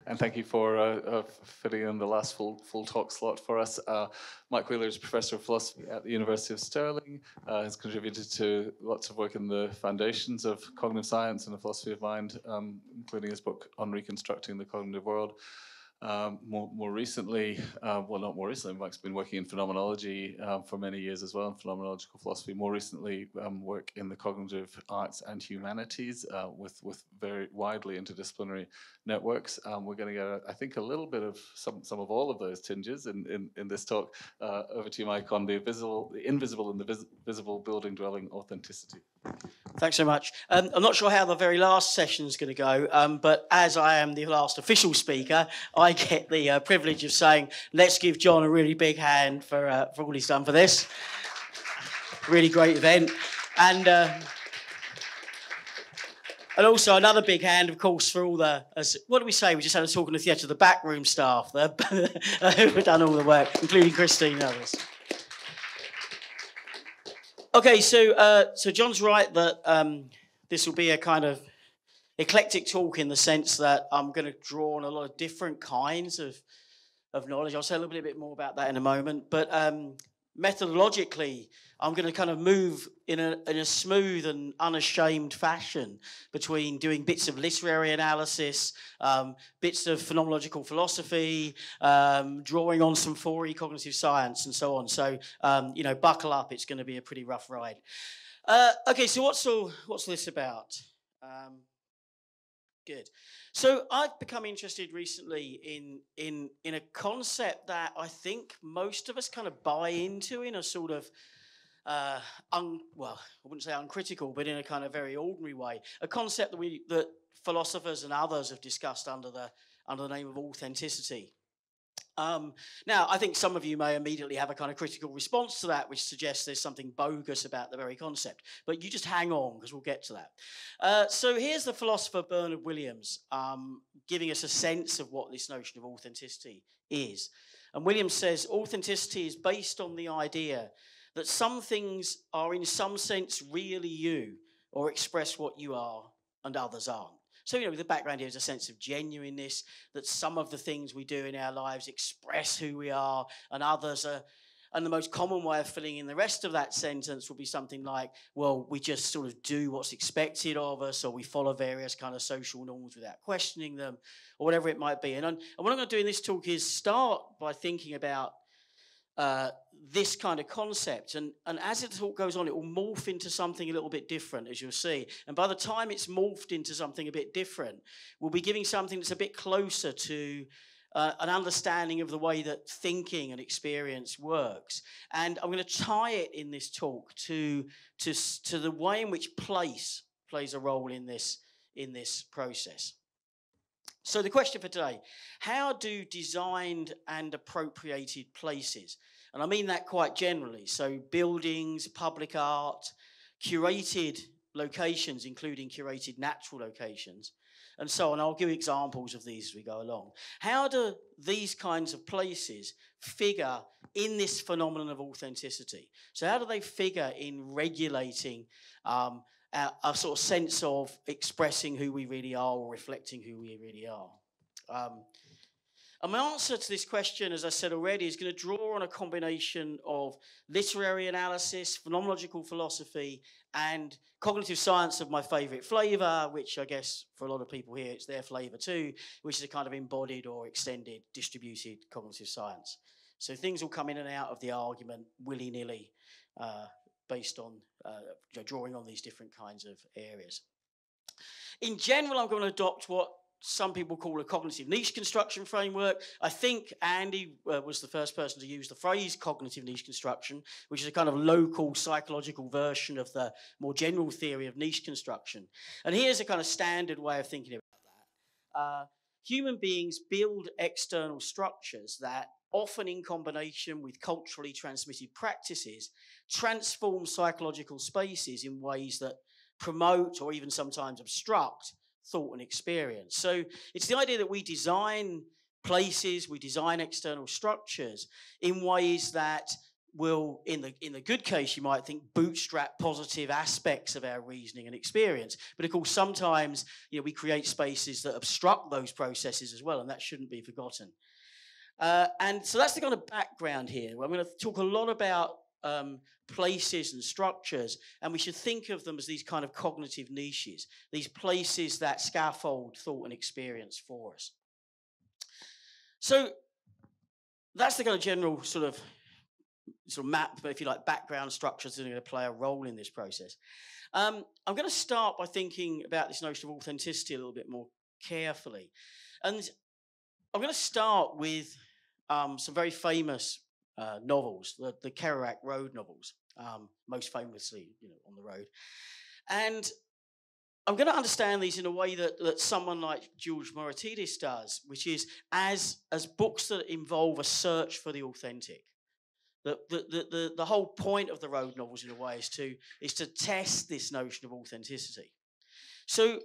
And thank you for fitting in the last full talk slot for us. Mike Wheeler is Professor of Philosophy at the University of Stirling, has contributed to lots of work in the foundations of cognitive science and the philosophy of mind, including his book on reconstructing the cognitive world. More recently, well, not more recently, Mike's been working in phenomenology for many years as well, in phenomenological philosophy. More recently, work in the cognitive arts and humanities with very widely interdisciplinary networks. We're going to get, I think, a little bit of some of all of those tinges in this talk. Over to you, Mike, on the invisible and the visible building dwelling authenticity. Thanks so much. I'm not sure how the very last session is going to go, but as I am the last official speaker, I get the privilege of saying, let's give John a really big hand for all he's done for this. Really great event. And also another big hand, of course, for all the, what do we say? We just had a talk in the theatre, the backroom staff who've done all the work, including Christine and others. Okay, so John's right that this will be a kind of eclectic talk in the sense that I'm going to draw on a lot of different kinds of knowledge. I'll say a little bit more about that in a moment. But methodologically, I'm going to kind of move in a smooth and unashamed fashion between doing bits of literary analysis, bits of phenomenological philosophy, drawing on some 4E cognitive science and so on. So, buckle up. It's going to be a pretty rough ride. Okay, so what's this about? Good. So I've become interested recently in a concept that I think most of us kind of buy into in a sort of, I wouldn't say uncritical, but in a kind of very ordinary way. A concept that philosophers and others have discussed under the name of authenticity. Now, I think some of you may immediately have a kind of critical response to that, which suggests there's something bogus about the very concept. But you just hang on, because we'll get to that. So here's the philosopher Bernard Williams giving us a sense of what this notion of authenticity is. And Williams says, authenticity is based on the idea that some things are in some sense really you, or express what you are, and others aren't. So, the background here is a sense of genuineness, that some of the things we do in our lives express who we are, and others are. And the most common way of filling in the rest of that sentence will be something like, well, we just sort of do what's expected of us, or we follow various kind of social norms without questioning them, or whatever it might be. And what I'm going to do in this talk is start by thinking about this kind of concept, and as the talk goes on, it will morph into something a little bit different, as you'll see. And by the time it's morphed into something a bit different, we'll be giving something that's a bit closer to an understanding of the way that thinking and experience works. And I'm going to tie it in this talk to the way in which place plays a role in this process. So the question for today, how do designed and appropriated places, and I mean that quite generally, so buildings, public art, curated locations, including curated natural locations, and so on. I'll give examples of these as we go along. How do these kinds of places figure in this phenomenon of authenticity? So how do they figure in regulating a sort of sense of expressing who we really are, or reflecting who we really are? And my answer to this question, as I said already, is going to draw on a combination of literary analysis, phenomenological philosophy, and cognitive science of my favourite flavour, which I guess for a lot of people here, it's their flavour too, which is a kind of embodied or extended distributed cognitive science. So things will come in and out of the argument willy-nilly, based on drawing on these different kinds of areas. In general, I'm going to adopt what some people call a cognitive niche construction framework. I think Andy was the first person to use the phrase cognitive niche construction, which is a kind of local psychological version of the more general theory of niche construction. And here's a kind of standard way of thinking about that. Human beings build external structures that, often in combination with culturally transmitted practices, transform psychological spaces in ways that promote or even sometimes obstruct thought and experience. So it's the idea that we design places, we design external structures in ways that will, in the good case, you might think, bootstrap positive aspects of our reasoning and experience. But of course, sometimes we create spaces that obstruct those processes as well, and that shouldn't be forgotten. And so that's the kind of background here. I'm going to talk a lot about places and structures, and we should think of them as these kind of cognitive niches, these places that scaffold thought and experience for us. So that's the kind of general sort of map, if you like, background structures that are going to play a role in this process. I'm going to start by thinking about this notion of authenticity a little bit more carefully. And I'm going to start with some very famous novels, the Kerouac Road novels, most famously, On the Road. And I'm going to understand these in a way that someone like George Moritidis does, which is as books that involve a search for the authentic. The whole point of the Road novels, in a way, is to test this notion of authenticity. So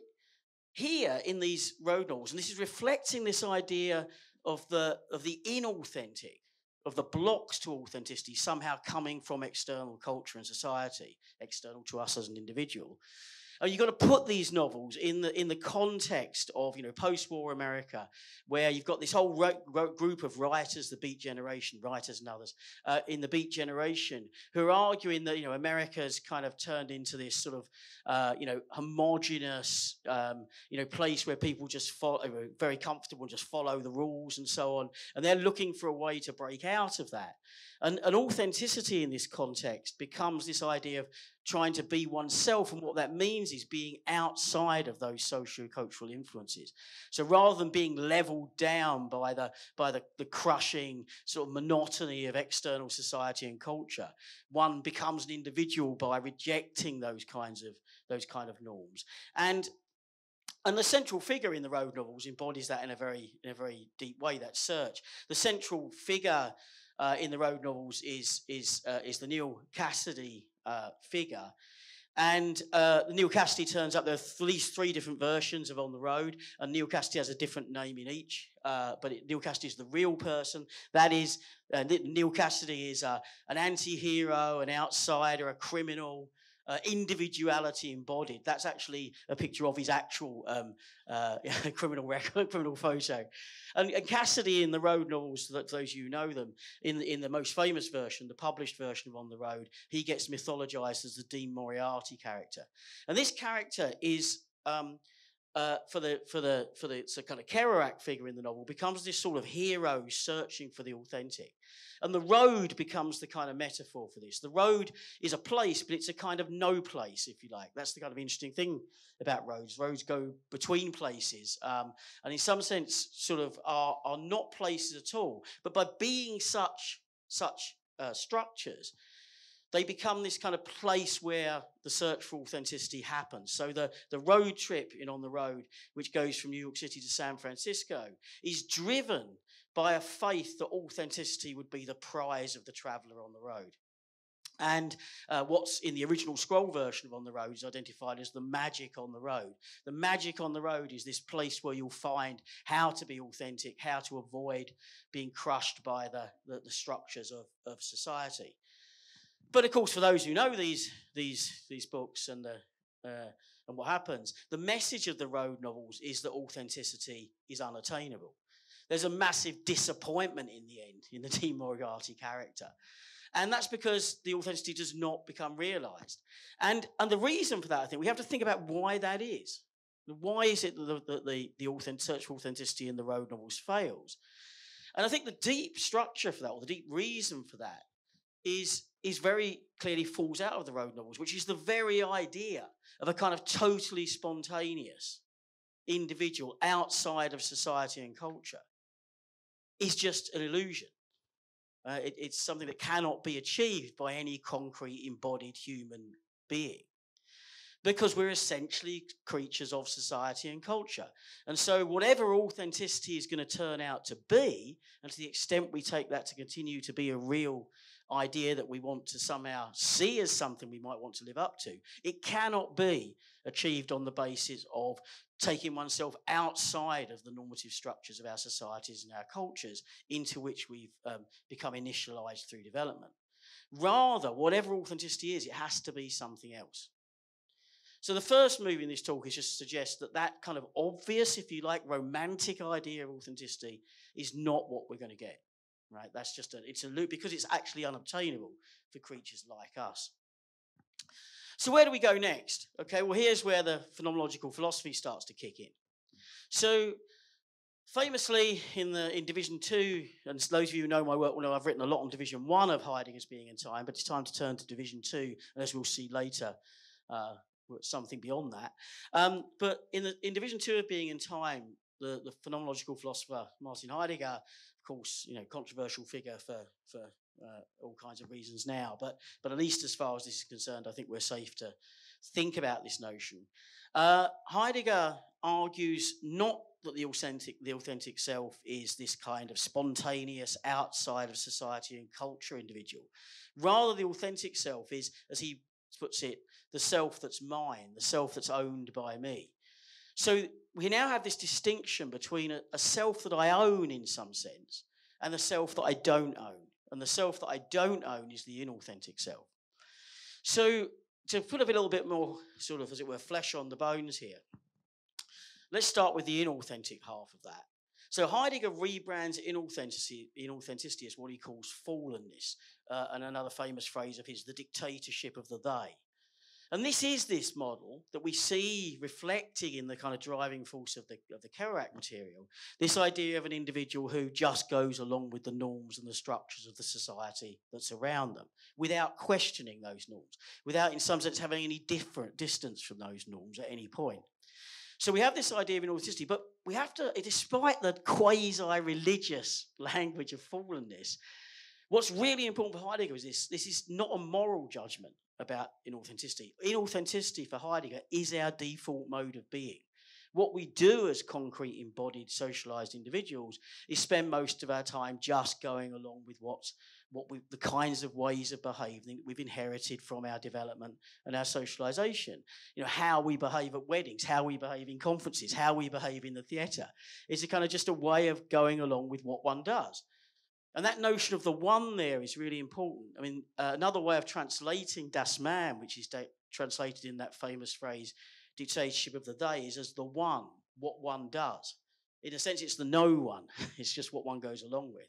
here in these Road novels, and this is reflecting this idea of the inauthentic, of the blocks to authenticity somehow coming from external culture and society, external to us as an individual. You've got to put these novels in the context of post-war America, where you've got this whole group of writers, the Beat Generation, writers and others in the Beat Generation, who are arguing that America's kind of turned into this sort of homogenous place where people just follow, very comfortable, just follow the rules and so on, and they're looking for a way to break out of that. And authenticity in this context becomes this idea of trying to be oneself, and what that means is being outside of those socio-cultural influences. So rather than being leveled down by the crushing sort of monotony of external society and culture, one becomes an individual by rejecting those kind of norms. And the central figure in the Road novels embodies that in a very deep way, that search. The central figure in the Road novels is the Neal Cassady figure. And Neal Cassady turns up. There are at least 3 different versions of On the Road, and Neal Cassady has a different name in each. But Neal Cassady is the real person. That is, Neal Cassady is an anti-hero, an outsider, a criminal. Individuality embodied. That's actually a picture of his actual criminal photo. And Cassady in the Road novels, for those of you who know them, in the most famous version, the published version of On the Road, he gets mythologized as the Dean Moriarty character. And this character is for the kind of Kerouac figure in the novel, becomes this sort of hero searching for the authentic. And the road becomes the kind of metaphor for this. The road is a place, but it's a kind of no place, if you like. That's the kind of interesting thing about roads. Roads go between places, and in some sense sort of are not places at all. But by being such structures, they become this kind of place where the search for authenticity happens. So the road trip in On the Road, which goes from New York City to San Francisco, is driven by a faith that authenticity would be the prize of the traveller on the road. And what's in the original scroll version of On the Road is identified as the magic on the road. The magic on the road is this place where you'll find how to be authentic, how to avoid being crushed by the structures of society. But of course, for those who know these books and what happens, the message of the Road novels is that authenticity is unattainable. There's a massive disappointment in the end in the Dean Moriarty character. And that's because the authenticity does not become realised. And the reason for that, I think, we have to think about why that is. Why is it that the search for authenticity in the Road novels fails? And I think the deep structure for that, or the deep reason for that, is very clearly falls out of the Road novels, which is the very idea of a kind of totally spontaneous individual outside of society and culture is just an illusion. It's something that cannot be achieved by any concrete embodied human being, because we're essentially creatures of society and culture. And so whatever authenticity is going to turn out to be, and to the extent we take that to continue to be a real idea that we want to somehow see as something we might want to live up to, it cannot be achieved on the basis of taking oneself outside of the normative structures of our societies and our cultures into which we've become initialized through development. Rather, whatever authenticity is, it has to be something else. So the first move in this talk is just to suggest that that kind of obvious, if you like, romantic idea of authenticity is not what we're going to get, right? That's just it's a loop because it's actually unobtainable for creatures like us. So where do we go next? Okay, well, here's where the phenomenological philosophy starts to kick in. So famously in Division 2, and those of you who know my work will know I've written a lot on Division 1 of Heidegger's Being and Time, but it's time to turn to Division 2, and as we'll see later, something beyond that. But in Division 2 of Being and Time, the phenomenological philosopher Martin Heidegger, of course, controversial figure for all kinds of reasons now, but at least as far as this is concerned, I think we're safe to think about this notion. Heidegger argues not that the authentic self is this kind of spontaneous, outside of society and culture individual. Rather, the authentic self is, as he puts it, the self that's mine, the self that's owned by me. So we now have this distinction between a self that I own in some sense and the self that I don't own. And the self that I don't own is the inauthentic self. So to put a little bit more sort of, as it were, flesh on the bones here, let's start with the inauthentic half of that. So Heidegger rebrands inauthenticity as what he calls fallenness, and another famous phrase of his, the dictatorship of the they. And this is this model that we see reflecting in the kind of driving force of the Kerouac material, this idea of an individual who just goes along with the norms and the structures of the society that's around them, without questioning those norms, without in some sense having any different distance from those norms at any point. So we have this idea of inauthenticity, but we have to, despite the quasi-religious language of fallenness, what's really important for Heidegger is this is not a moral judgment about inauthenticity. Inauthenticity for Heidegger is our default mode of being. What we do as concrete, embodied, socialized individuals is spend most of our time just going along with the kinds of ways of behaving that we've inherited from our development and our socialization. How we behave at weddings, how we behave in conferences, how we behave in the theatre. It's a kind of just a way of going along with what one does. And that notion of the one there is really important. I mean, another way of translating Das Man, which is translated in that famous phrase, dictatorship of the they, is as the one, what one does. In a sense, it's the no one. It's just what one goes along with.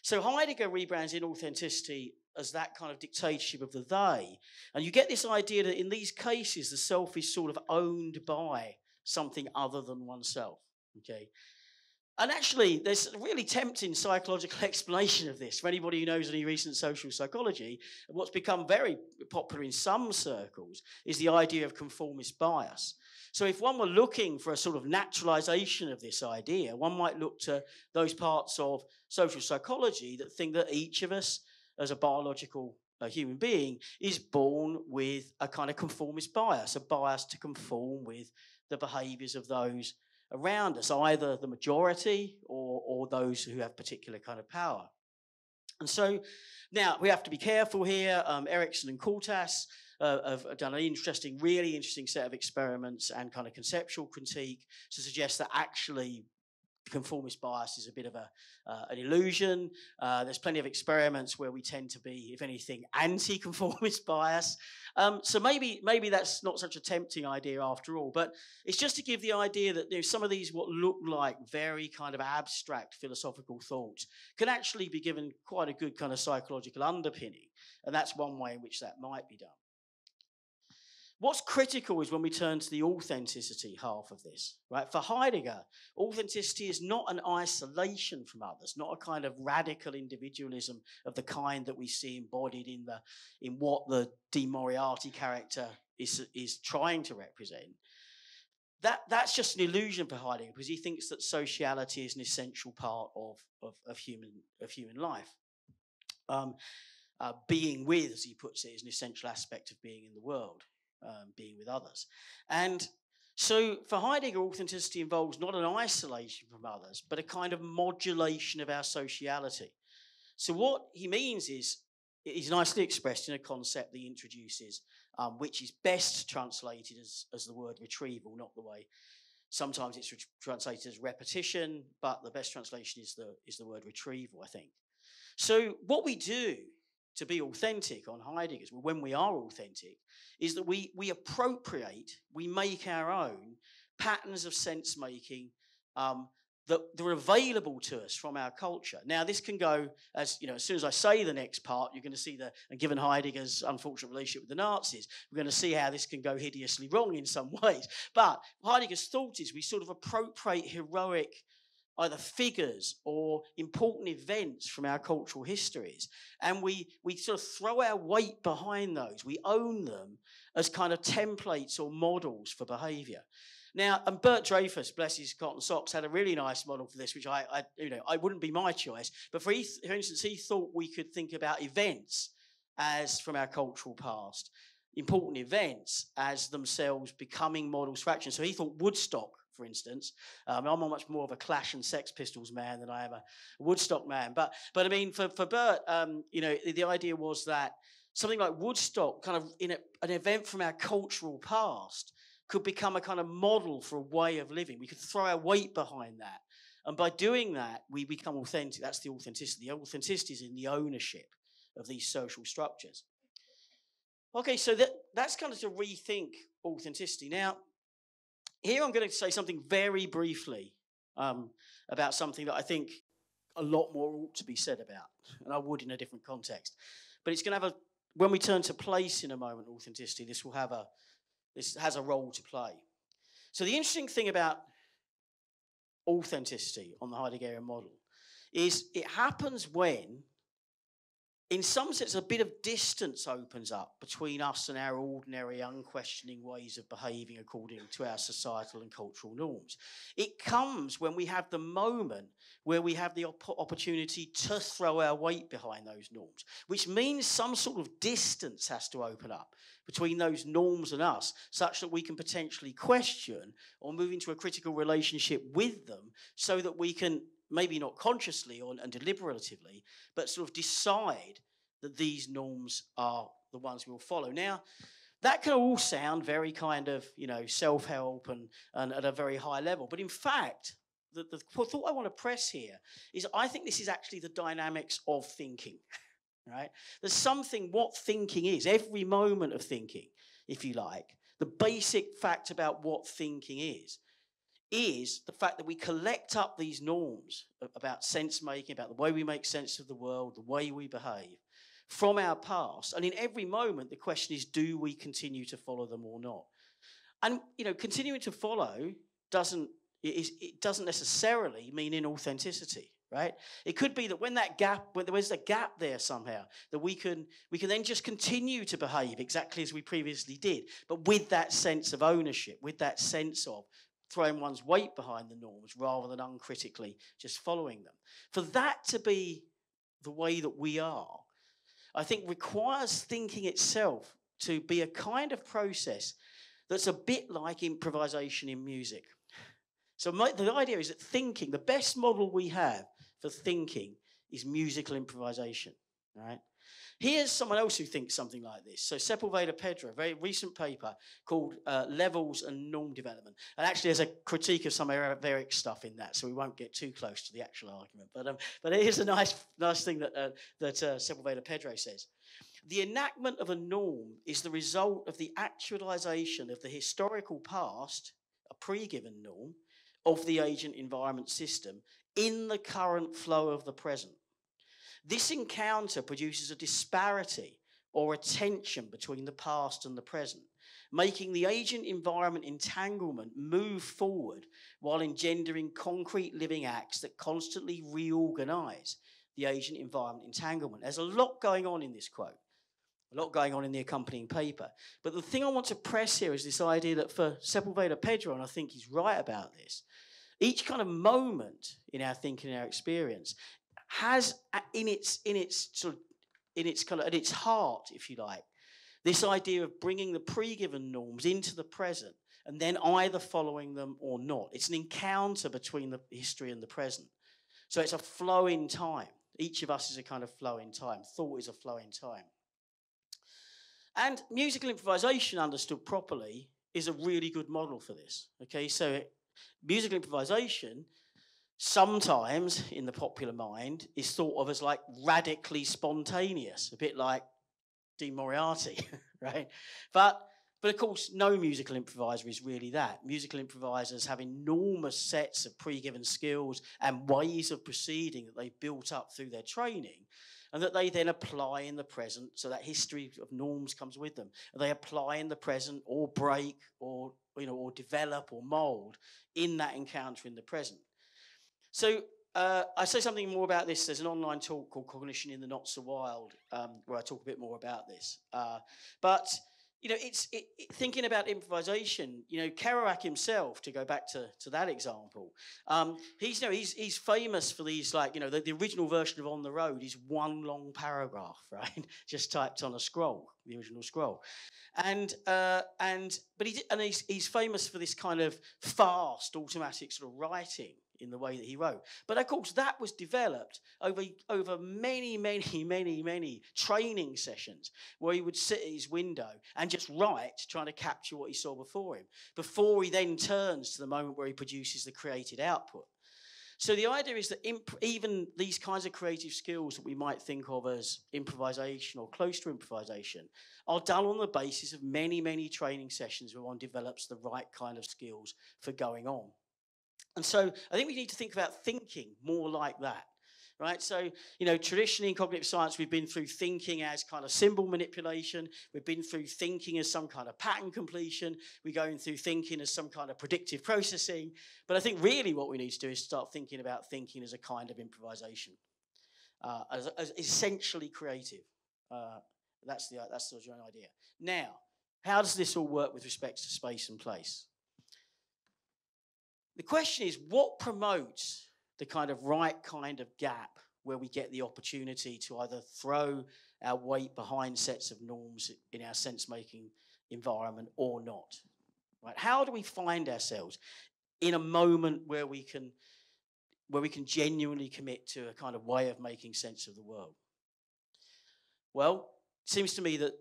So Heidegger rebrands inauthenticity as that kind of dictatorship of the they. And you get this idea that in these cases, the self is sort of owned by something other than oneself, okay? And actually, there's a really tempting psychological explanation of this. For anybody who knows any recent social psychology, what's become very popular in some circles is the idea of conformist bias. So if one were looking for a sort of naturalization of this idea, one might look to those parts of social psychology that think that each of us, as a biological human being, is born with a kind of conformist bias, a bias to conform with the behaviours of those around us, either the majority or those who have particular kind of power. And so now we have to be careful here. Erickson and Cortas have done an really interesting set of experiments and kind of conceptual critique to suggest that actually conformist bias is a bit of an illusion. There's plenty of experiments where we tend to be, if anything, anti-conformist bias. So maybe that's not such a tempting idea after all, but it's just to give the idea that some of these what look like very kind of abstract philosophical thoughts can actually be given quite a good kind of psychological underpinning, and that's one way in which that might be done. What's critical is when we turn to the authenticity half of this, right? For Heidegger, authenticity is not an isolation from others, not a kind of radical individualism of the kind that we see embodied in what the De Moriarty character is trying to represent. That's just an illusion for Heidegger because he thinks that sociality is an essential part of human life. Being with, as he puts it, is an essential aspect of being in the world. Being with others. And so for Heidegger, authenticity involves not an isolation from others, but a kind of modulation of our sociality. So what he means is nicely expressed in a concept that he introduces, which is best translated as the word retrieval, not the way. Sometimes it's translated as repetition, but the best translation is the word retrieval, I think. So what we do to be authentic on Heidegger's, well, when we are authentic, is that we appropriate, we make our own patterns of sense making that are available to us from our culture. Now, this can go, as you know, as soon as I say the next part, you're going to see and given Heidegger's unfortunate relationship with the Nazis, we're going to see how this can go hideously wrong in some ways. But Heidegger's thought is we sort of appropriate heroic either figures or important events from our cultural histories, and we sort of throw our weight behind those. We own them as kind of templates or models for behaviour. Now, and Bert Dreyfus, bless his cotton socks, had a really nice model for this, which I wouldn't be my choice. But for instance, he thought we could think about events as from our cultural past, important events as themselves becoming models for action. So he thought Woodstock, for instance. I'm much more of a Clash and Sex Pistols man than I am a Woodstock man. But I mean, for Bert, the idea was that something like Woodstock, kind of in an event from our cultural past, could become a kind of model for a way of living. We could throw our weight behind that. And by doing that, we become authentic. That's the authenticity. The authenticity is in the ownership of these social structures. Okay, so that's kind of to rethink authenticity. Now, here I'm going to say something very briefly about something that I think a lot more ought to be said about, and I would in a different context. But it's going to have when we turn to place in a moment, authenticity, this has a role to play. So the interesting thing about authenticity on the Heideggerian model is it happens when, in some sense, a bit of distance opens up between us and our ordinary, unquestioning ways of behaving according to our societal and cultural norms. It comes when we have the moment where we have the opportunity to throw our weight behind those norms, which means some sort of distance has to open up between those norms and us, such that we can potentially question or move into a critical relationship with them so that we can, maybe not consciously and deliberatively, but sort of decide that these norms are the ones we will follow. Now, that can all sound very kind of, self-help and at a very high level. But in fact, the thought I want to press here is I think this is actually the dynamics of thinking, right? There's something what thinking is, every moment of thinking, if you like. The basic fact about what thinking is the fact that we collect up these norms about sense-making, about the way we make sense of the world, the way we behave, from our past. And in every moment, the question is, do we continue to follow them or not? And, continuing to follow doesn't necessarily mean inauthenticity, right? It could be that when there is a gap there somehow, that we can then just continue to behave exactly as we previously did, but with that sense of ownership, with that sense of throwing one's weight behind the norms rather than uncritically just following them. For that to be the way that we are, I think requires thinking itself to be a kind of process that's a bit like improvisation in music. So the idea is that thinking, the best model we have for thinking is musical improvisation, right? Here's someone else who thinks something like this. So Sepulveda-Pedro, a very recent paper called Levels and Norm Development. And actually there's a critique of some Eric's stuff in that, so we won't get too close to the actual argument. But here's a nice thing that Sepulveda-Pedro says. The enactment of a norm is the result of the actualization of the historical past, a pre-given norm, of the agent-environment system in the current flow of the present. This encounter produces a disparity or a tension between the past and the present, making the agent-environment entanglement move forward while engendering concrete living acts that constantly reorganize the agent-environment entanglement. There's a lot going on in this quote, a lot going on in the accompanying paper. But the thing I want to press here is this idea that for Sepulveda-Pedro, and I think he's right about this, each kind of moment in our thinking and our experience has at its heart, if you like, this idea of bringing the pre-given norms into the present and then either following them or not. It's an encounter between the history and the present. So it's a flow in time. Each of us is a kind of flow in time. Thought is a flow in time. And musical improvisation, understood properly, is a really good model for this. Okay, so musical improvisation sometimes in the popular mind is thought of as like radically spontaneous, a bit like Dean Moriarty, right? But of course, no musical improviser is really that. Musical improvisers have enormous sets of pre-given skills and ways of proceeding that they've built up through their training, and that they then apply in the present, so that history of norms comes with them. And they apply in the present, or break, or or develop, or mould in that encounter in the present. So I say something more about this. There's an online talk called Cognition in the Not So Wild, where I talk a bit more about this. But it's thinking about improvisation. Kerouac himself, to go back to that example, he's famous for these, like, the original version of On the Road is one long paragraph, right, just typed on a scroll, the original scroll, he's famous for this kind of fast, automatic sort of writing in the way that he wrote. But of course, that was developed over many, many, many, many training sessions where he would sit at his window and just write, trying to capture what he saw before him, before he then turns to the moment where he produces the created output. So the idea is that even these kinds of creative skills that we might think of as improvisation or close to improvisation are done on the basis of many, many training sessions where one develops the right kind of skills for going on. And so I think we need to think about thinking more like that, right? So, traditionally in cognitive science, we've been through thinking as kind of symbol manipulation. We've been through thinking as some kind of pattern completion. We're going through thinking as some kind of predictive processing. But I think really what we need to do is start thinking about thinking as a kind of improvisation, as essentially creative. That's the general idea. Now, how does this all work with respect to space and place? The question is, what promotes the kind of right kind of gap where we get the opportunity to either throw our weight behind sets of norms in our sense-making environment or not? Right? How do we find ourselves in a moment where we can genuinely commit to a kind of way of making sense of the world? Well, it seems to me that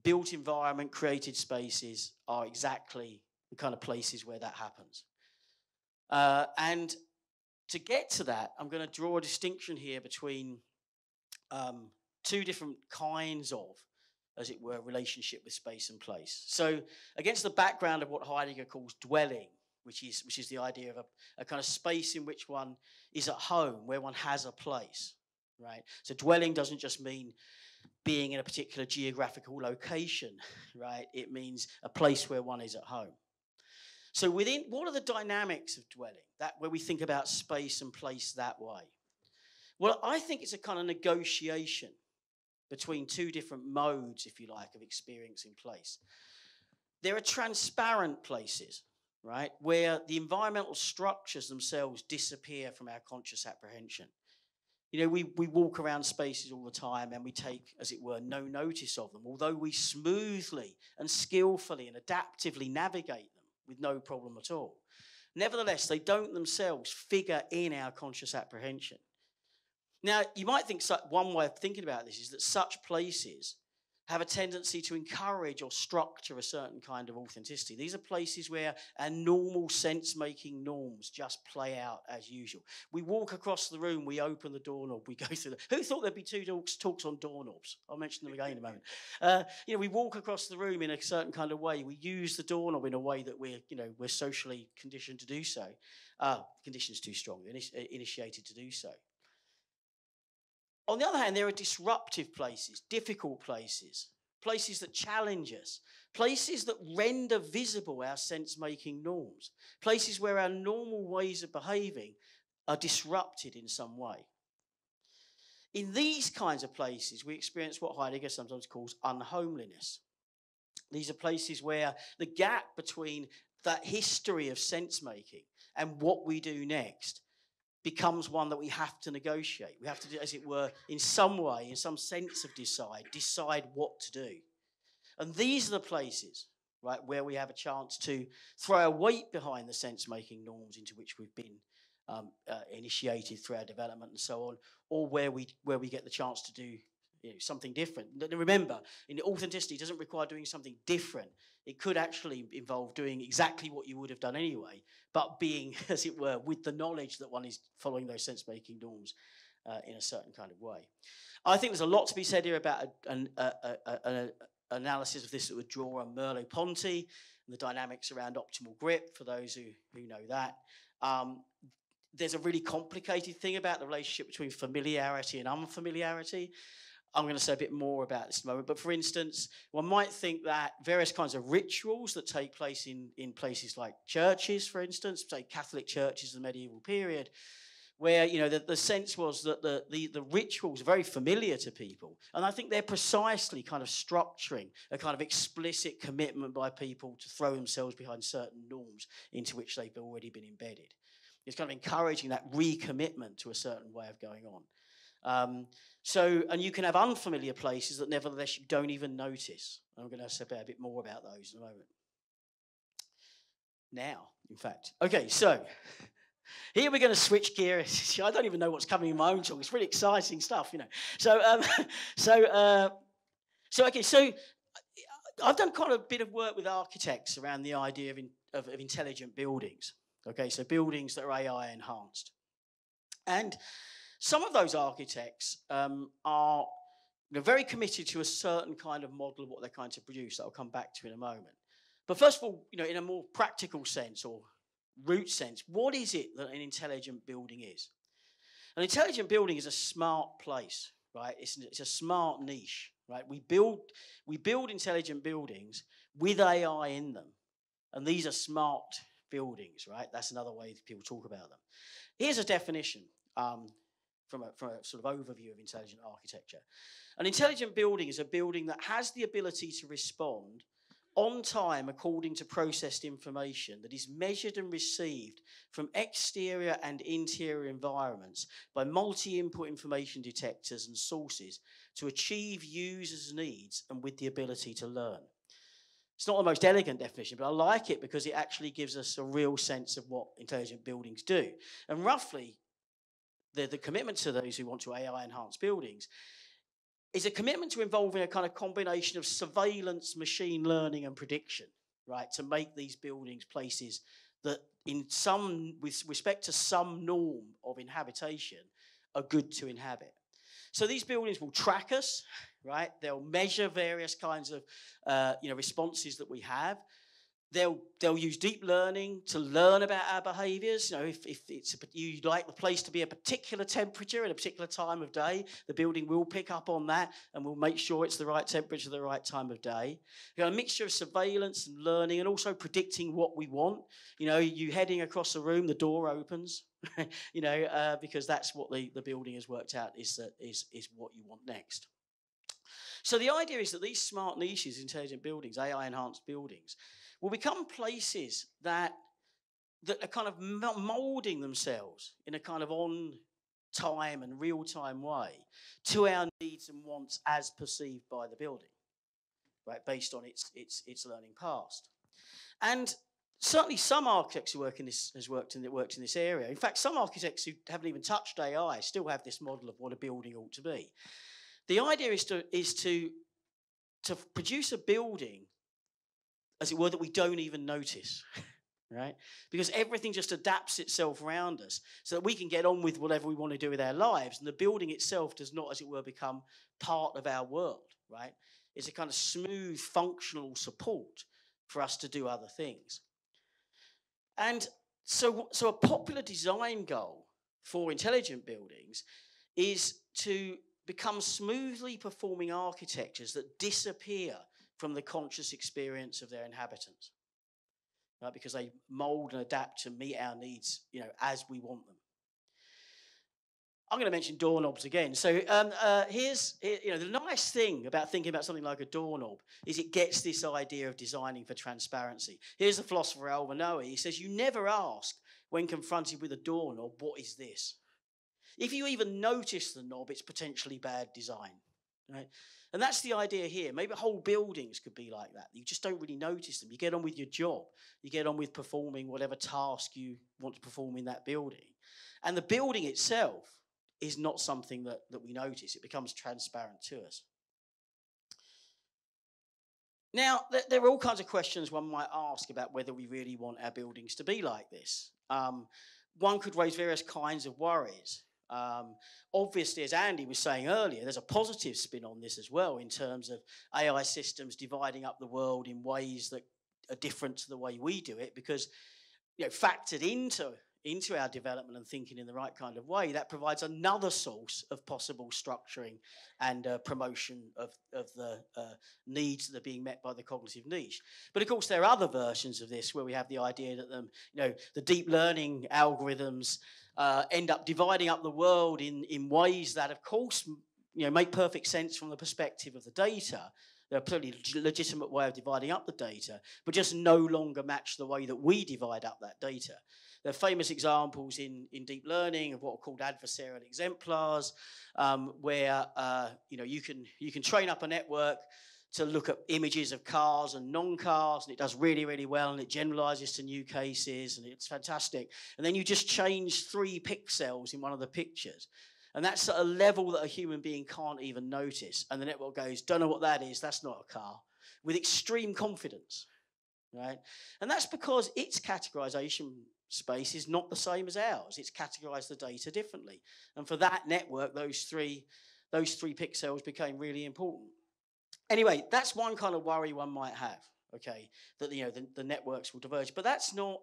built environment, created spaces are exactly the kind of places where that happens. And to get to that, I'm going to draw a distinction here between two different kinds of, as it were, relationship with space and place. So against the background of what Heidegger calls dwelling, which is the idea of a kind of space in which one is at home, where one has a place, right? So dwelling doesn't just mean being in a particular geographical location, right? It means a place where one is at home. So what are the dynamics of dwelling, that where we think about space and place that way? Well, I think it's a kind of negotiation between two different modes, if you like, of experiencing place. There are transparent places, right, where the environmental structures themselves disappear from our conscious apprehension. We walk around spaces all the time and we take, as it were, no notice of them, although we smoothly and skillfully and adaptively navigate them with no problem at all. Nevertheless, they don't themselves figure in our conscious apprehension. Now, you might think one way of thinking about this is that such places have a tendency to encourage or structure a certain kind of authenticity. These are places where our normal sense-making norms just play out as usual. We walk across the room, we open the doorknob, we go through Who thought there'd be two talks on doorknobs? I'll mention them again in a moment. We walk across the room in a certain kind of way. We use the doorknob in a way that we're socially conditioned to do so. Condition's too strong, initiated to do so. On the other hand, there are disruptive places, difficult places, places that challenge us, places that render visible our sense-making norms, places where our normal ways of behaving are disrupted in some way. In these kinds of places, we experience what Heidegger sometimes calls unhomeliness. These are places where the gap between that history of sense-making and what we do next becomes one that we have to negotiate. We have to, as it were, in some way, in some sense of decide what to do. And these are the places, right, where we have a chance to throw our weight behind the sense-making norms into which we've been initiated through our development and so on, or where we get the chance to do something different. Remember, authenticity doesn't require doing something different. It could actually involve doing exactly what you would have done anyway, but being, as it were, with the knowledge that one is following those sense-making norms in a certain kind of way. I think there's a lot to be said here about an analysis of this that would draw on Merleau-Ponty and the dynamics around optimal grip, for those who know that. There's a really complicated thing about the relationship between familiarity and unfamiliarity. I'm going to say a bit more about this in a moment. But for instance, one might think that various kinds of rituals that take place in places like churches, for instance, say Catholic churches in the medieval period, where the sense was that the rituals are very familiar to people. And I think they're precisely kind of structuring a kind of explicit commitment by people to throw themselves behind certain norms into which they've already been embedded. It's kind of encouraging that recommitment to a certain way of going on. And you can have unfamiliar places that nevertheless you don't even notice. I'm going to say a bit more about those in a moment. Now, in fact. Okay, so here we're going to switch gears. I don't even know what's coming in my own talk. It's really exciting stuff, So I've done quite a bit of work with architects around the idea of intelligent buildings. Okay, so buildings that are AI enhanced. And some of those architects are very committed to a certain kind of model of what they're trying to produce that I'll come back to in a moment. But first of all, in a more practical sense or root sense, what is it that an intelligent building is? An intelligent building is a smart place, right? It's a smart niche, right? We build intelligent buildings with AI in them, and these are smart buildings, right? That's another way that people talk about them. Here's a definition from a sort of overview of intelligent architecture. An intelligent building is a building that has the ability to respond on time according to processed information that is measured and received from exterior and interior environments by multi-input information detectors and sources to achieve users' needs and with the ability to learn. It's not the most elegant definition, but I like it because it actually gives us a real sense of what intelligent buildings do. And roughly, the commitment to those who want to AI-enhance buildings is a commitment to involving a kind of combination of surveillance, machine learning, and prediction, right, to make these buildings places that, with respect to some norm of inhabitation, are good to inhabit. So these buildings will track us, right? They'll measure various kinds of, responses that we have. They'll use deep learning to learn about our behaviours. If you'd like the place to be a particular temperature at a particular time of day, the building will pick up on that and will make sure it's the right temperature at the right time of day. You've got a mixture of surveillance and learning and also predicting what we want. You heading across the room, the door opens, because that's what the building has worked out is what you want next. So the idea is that these smart niches, intelligent buildings, AI-enhanced buildings, will become places that are kind of moulding themselves in a kind of on-time and real-time way to our needs and wants as perceived by the building, right, based on its learning past. And certainly some architects who worked in this area. In fact, some architects who haven't even touched AI still have this model of what a building ought to be. The idea is to produce a building, as it were, that we don't even notice, right? Because everything just adapts itself around us so that we can get on with whatever we want to do with our lives. And the building itself does not, as it were, become part of our world, right? It's a kind of smooth, functional support for us to do other things. And so a popular design goal for intelligent buildings is to become smoothly performing architectures that disappear from the conscious experience of their inhabitants, right? Because they mould and adapt to meet our needs, as we want them. I'm going to mention doorknobs again. So the nice thing about thinking about something like a doorknob is it gets this idea of designing for transparency. Here's the philosopher Alvin Noe. He says, you never ask when confronted with a doorknob, what is this? If you even notice the knob, it's potentially bad design, right? And that's the idea here. Maybe whole buildings could be like that. You just don't really notice them. You get on with your job. You get on with performing whatever task you want to perform in that building. And the building itself is not something that we notice. It becomes transparent to us. Now, there are all kinds of questions one might ask about whether we really want our buildings to be like this. One could raise various kinds of worries. Obviously, as Andy was saying earlier, there's a positive spin on this as well in terms of AI systems dividing up the world in ways that are different to the way we do it, because factored into our development and thinking in the right kind of way, that provides another source of possible structuring and promotion of the needs that are being met by the cognitive niche. But of course, there are other versions of this where we have the idea that the deep learning algorithms end up dividing up the world in ways that, of course, make perfect sense from the perspective of the data. They're a pretty legitimate way of dividing up the data, but just no longer match the way that we divide up that data. There are famous examples in deep learning of what are called adversarial exemplars, where you can train up a network to look at images of cars and non-cars, and it does really, really well, and it generalizes to new cases, and it's fantastic. And then you just change 3 pixels in one of the pictures. And that's at a level that a human being can't even notice. And the network goes, don't know what that is, that's not a car, with extreme confidence, right? And that's because its categorization space is not the same as ours. It's categorized the data differently. And for that network, those three pixels became really important. Anyway, that's one kind of worry one might have, okay, that the networks will diverge. But that's not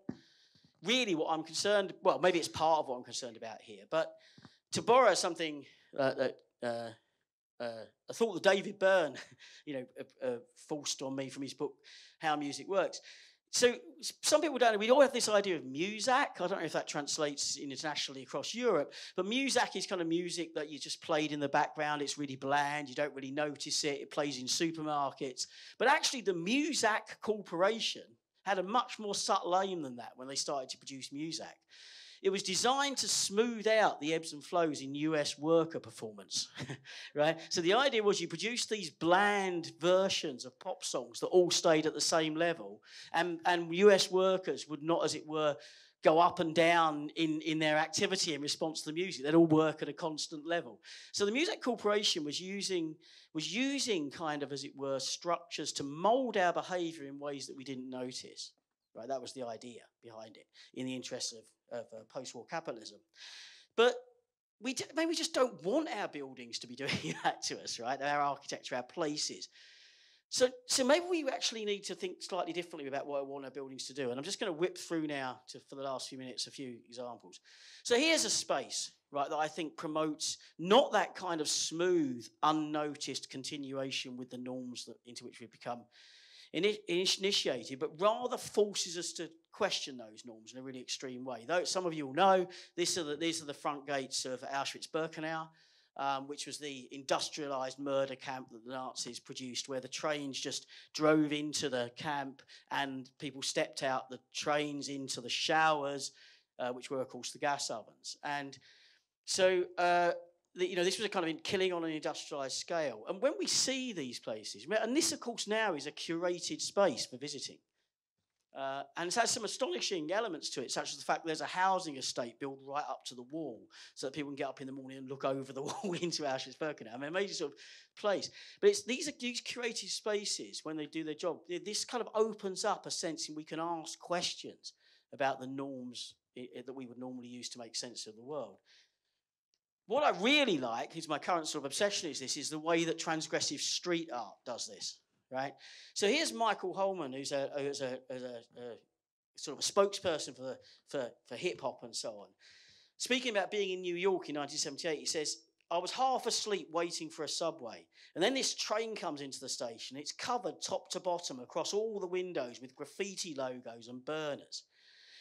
really what I'm concerned, well, maybe it's part of what I'm concerned about here. But to borrow something that I thought that David Byrne, forced on me from his book, How Music Works. So some people don't know, we all have this idea of Muzak. I don't know if that translates internationally across Europe, but Muzak is kind of music that you just played in the background. It's really bland. You don't really notice it. It plays in supermarkets. But actually the Muzak Corporation had a much more subtle aim than that when they started to produce Muzak. It was designed to smooth out the ebbs and flows in US worker performance, right? So the idea was you produced these bland versions of pop songs that all stayed at the same level, and US workers would not, as it were, go up and down in their activity in response to the music. They'd all work at a constant level. So the Music Corporation was using kind of, as it were, structures to mold our behavior in ways that we didn't notice. Right, that was the idea behind it, in the interests of post-war capitalism. But maybe we just don't want our buildings to be doing that to us, right? Our architecture, our places. So maybe we actually need to think slightly differently about what I want our buildings to do. And I'm just going to whip through now, for the last few minutes, a few examples. So here's a space, right, that I think promotes not that kind of smooth, unnoticed continuation with the norms into which we've become initiated, but rather forces us to question those norms in a really extreme way. Though some of you will know, these are the front gates of Auschwitz-Birkenau, which was the industrialized murder camp that the Nazis produced, where the trains just drove into the camp and people stepped out the trains into the showers, which were, of course, the gas ovens. And so this was a kind of killing on an industrialized scale. And when we see these places, and this, of course, now is a curated space for visiting, and it has some astonishing elements to it, such as the fact there's a housing estate built right up to the wall so that people can get up in the morning and look over the wall into Auschwitz-Birkenau. I mean, amazing sort of place. But these curated spaces, when they do their job, this kind of opens up a sense in we can ask questions about the norms that we would normally use to make sense of the world. What I really like, is my current sort of obsession, is the way that transgressive street art does this, right? So here's Michael Holman, who's a sort of a spokesperson for hip hop and so on. Speaking about being in New York in 1978, he says, I was half asleep waiting for a subway, and then this train comes into the station. It's covered top to bottom across all the windows with graffiti logos and burners.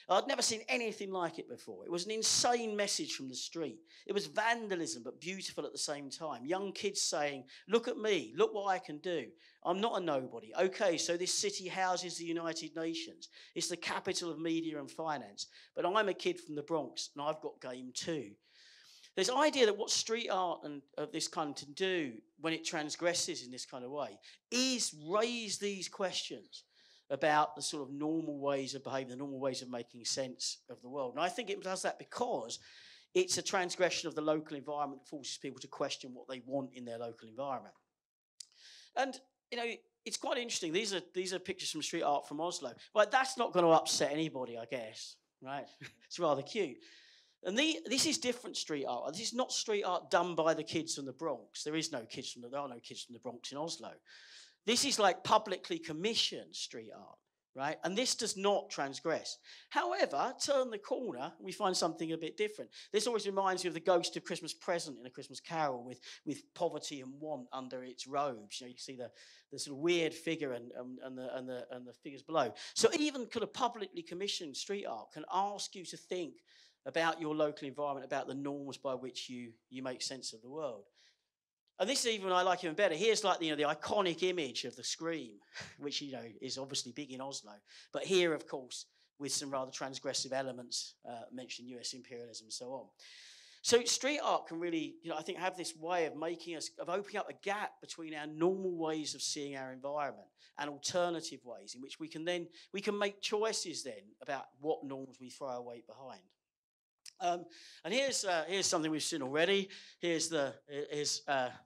I'd never seen anything like it before. It was an insane message from the street. It was vandalism, but beautiful at the same time. Young kids saying, look at me, look what I can do. I'm not a nobody. Okay, so this city houses the United Nations. It's the capital of media and finance. But I'm a kid from the Bronx, and I've got game too. There's an idea that what street art and of this kind can do when it transgresses in this kind of way is raise these questions about the sort of normal ways of behaving, the normal ways of making sense of the world. And I think it does that because it's a transgression of the local environment that forces people to question what they want in their local environment. And, you know, it's quite interesting. These are pictures from street art from Oslo. Right, that's not going to upset anybody, I guess, right? It's rather cute. And this is different street art. This is not street art done by the kids from the Bronx. There are no kids from the Bronx in Oslo. This is like publicly commissioned street art, right? And this does not transgress. However, turn the corner, we find something a bit different. This always reminds me of the ghost of Christmas Present in A Christmas Carol with poverty and want under its robes. You know, you see the sort of weird figure and the figures below. So even kind of publicly commissioned street art can ask you to think about your local environment, about the norms by which you make sense of the world. And this is even, I like even better. Here's like, you know, the iconic image of the Scream, which, you know, is obviously big in Oslo. But here, of course, with some rather transgressive elements, mentioning US imperialism and so on. So street art can really, you know, I think have this way of opening up a gap between our normal ways of seeing our environment and alternative ways in which we can make choices then about what norms we throw our weight behind. And here's something we've seen already. Here's the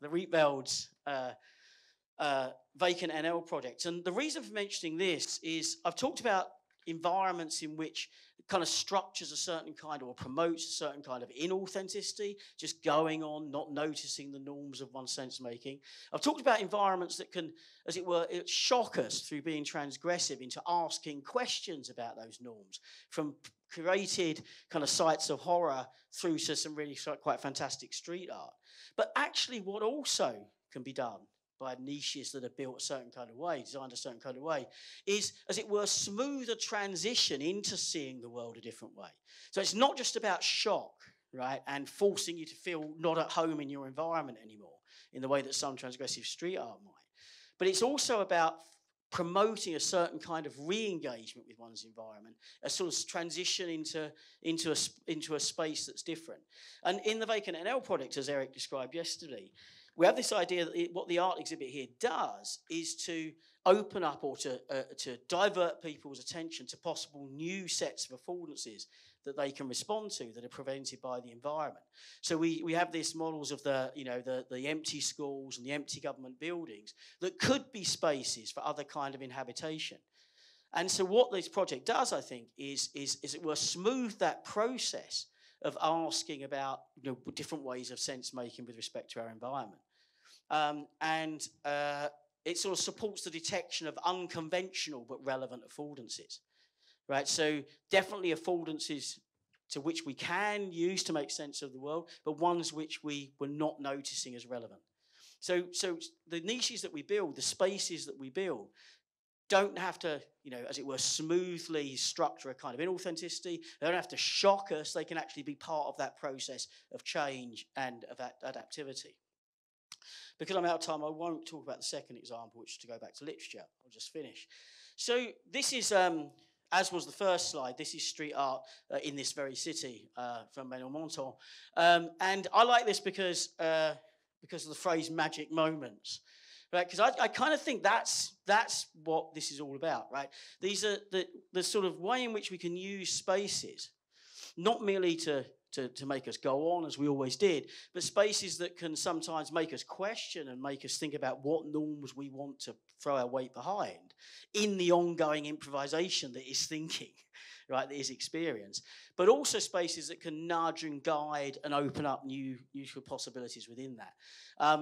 Rietveld's vacant NL project. And the reason for mentioning this is I've talked about environments in which it kind of structures a certain kind or promotes a certain kind of inauthenticity, just going on, not noticing the norms of one's sense making. I've talked about environments that can, as it were, shock us through being transgressive into asking questions about those norms, from created kind of sites of horror through to some really quite fantastic street art. But actually what also can be done by niches that are built a certain kind of way, designed a certain kind of way, is, as it were, smooth a transition into seeing the world a different way. So it's not just about shock, right, and forcing you to feel not at home in your environment anymore in the way that some transgressive street art might. But it's also about promoting a certain kind of re-engagement with one's environment, a sort of transition into a space that's different. And in the Vacant NL project, as Eric described yesterday, we have this idea that what the art exhibit here does is to open up or to divert people's attention to possible new sets of affordances that they can respond to that are prevented by the environment. So we have these models of the empty schools and the empty government buildings that could be spaces for other kind of inhabitation. And so what this project does, I think, is it will smooth that process of asking about, you know, different ways of sense making with respect to our environment. It sort of supports the detection of unconventional but relevant affordances. Right, so definitely affordances to which we can use to make sense of the world, but ones which we were not noticing as relevant. So the niches that we build, the spaces that we build, don't have to, you know, as it were, smoothly structure a kind of inauthenticity. They don't have to shock us. They can actually be part of that process of change and of adaptivity. Because I'm out of time, I won't talk about the second example, which is to go back to literature. I'll just finish. So this is... as was the first slide, this is street art in this very city from Ménilmontant. And I like this because of the phrase magic moments. Right? Because I kind of think that's what this is all about, right? These are the sort of way in which we can use spaces, not merely to make us go on as we always did, but spaces that can sometimes make us question and make us think about what norms we want to throw our weight behind in the ongoing improvisation that is thinking, right, that is experience, but also spaces that can nudge and guide and open up new possibilities within that.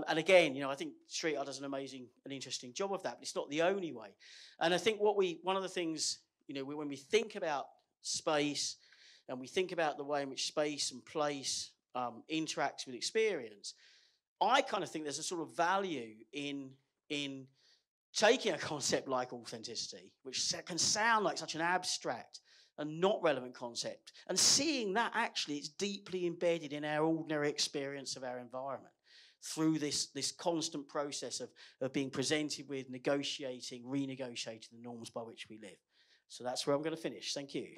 And again, you know, I think street art does an amazing and interesting job of that, but it's not the only way. And I think one of the things, you know, when we think about space, and we think about the way in which space and place interacts with experience, I kind of think there's a sort of value in taking a concept like authenticity, which can sound like such an abstract and not relevant concept, and seeing that actually it's deeply embedded in our ordinary experience of our environment through this constant process of being presented with, negotiating, renegotiating the norms by which we live. So that's where I'm going to finish. Thank you.